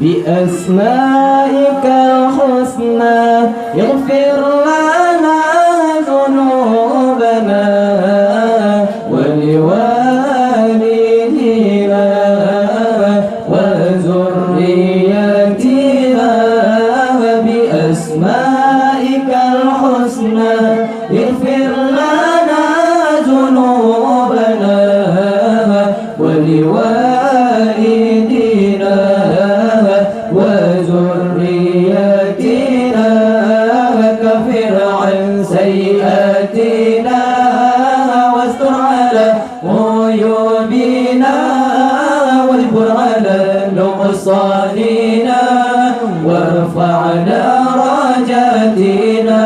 بأسمائك الحسنى اغفر لنا ذنوبنا ولوالدينا وذريتنا بأسمائك الحسنى اغفر لنا ذنوبنا ولوالدينا وذريتنا كفر عن سيئاتنا واستر على عيوبنا واجبر على نقصاننا وارفع درجاتنا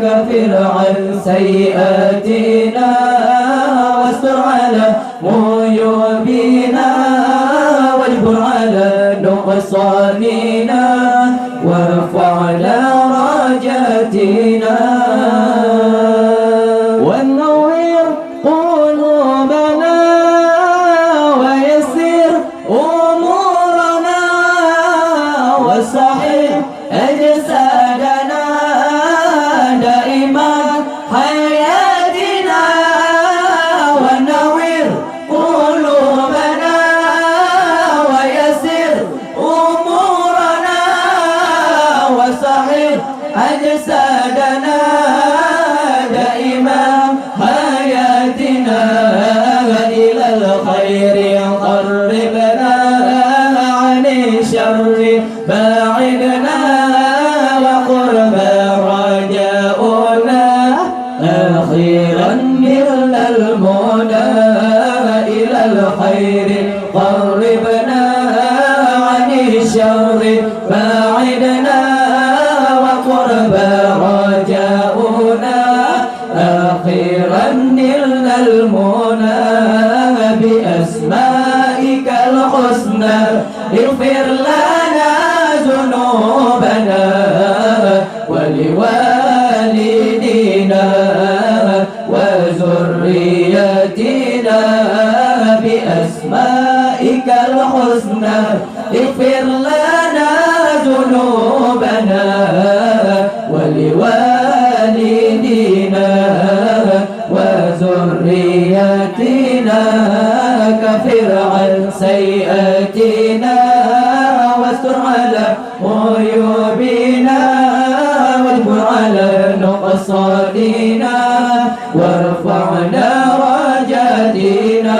كفر عن سيئاتنا واستر على عيوبنا واجبر على نقصاننا وارفع درجاتنا ونور قلوبنا ويسر أمورنا وصحح أجسادنا دائما حياتنا ونور قلوبنا ويسر أمورنا وصحح أجسادنا دائما حياتنا إلى الخير قربنا عن الشر باعدنا وقرب رجاؤنا أخيرا إلا المنى إلى الخير قربنا عن الشر باعدنا وقرب رجاؤنا أخيرا إلا المنى بأسمائك الحسنى اغفر لنا ذنوبنا ولوالدينا وذريتنا بأسمائك الحسنى اغفر لنا ذنوبنا ولوالدينا وذريتنا كفر عن سيئاتنا واستر على عيوبنا واجبر على نقصاننا وارفع درجاتنا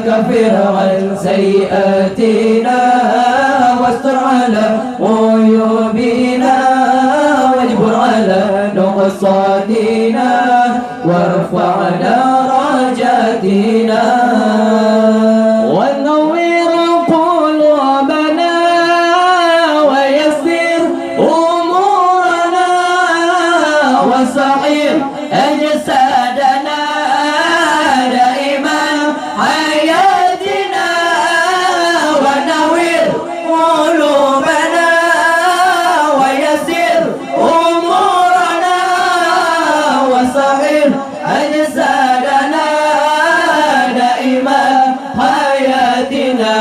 كفر عن سيئاتنا واستر على عيوبنا واجبر على نقصاننا وارفع درجاتنا ونور قلوبنا ويسر أمورنا وصحح أجسادنا دائما حياتنا ونور قلوبنا ويسر أمورنا وصحح أجسادنا دائما حياتنا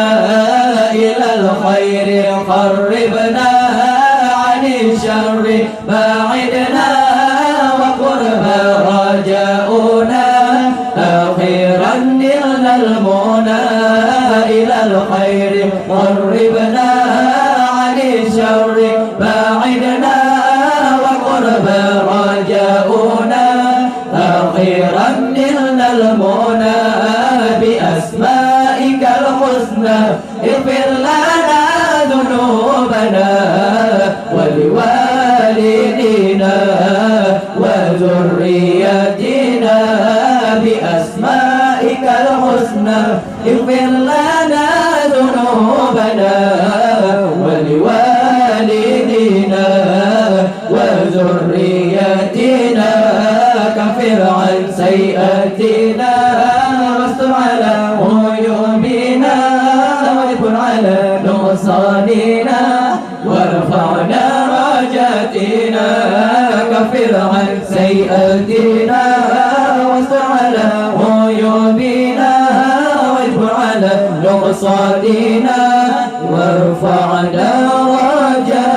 إلى الخير قربنا عن الشر باعدنا وقرب رجاؤنا أخيرا إلى المنى إلى الخير قربنا عن الشر باعدنا وقرب رجاؤنا أخيرا إلى المنى بأسمائك الحسنى اغفر لنا ذنوبنا ولوالدينا وذريتنا بأسمائك الحسنى اغفر لنا ذنوبنا ولوالدينا وذريتنا كفر عن سيئاتنا واستر على عيوبنا واجبر على نقصاننا وارفع درجاتنا كفر عن سيئاتنا واستر على عيوبنا واجبر على نقصاننا وارفع درجاتنا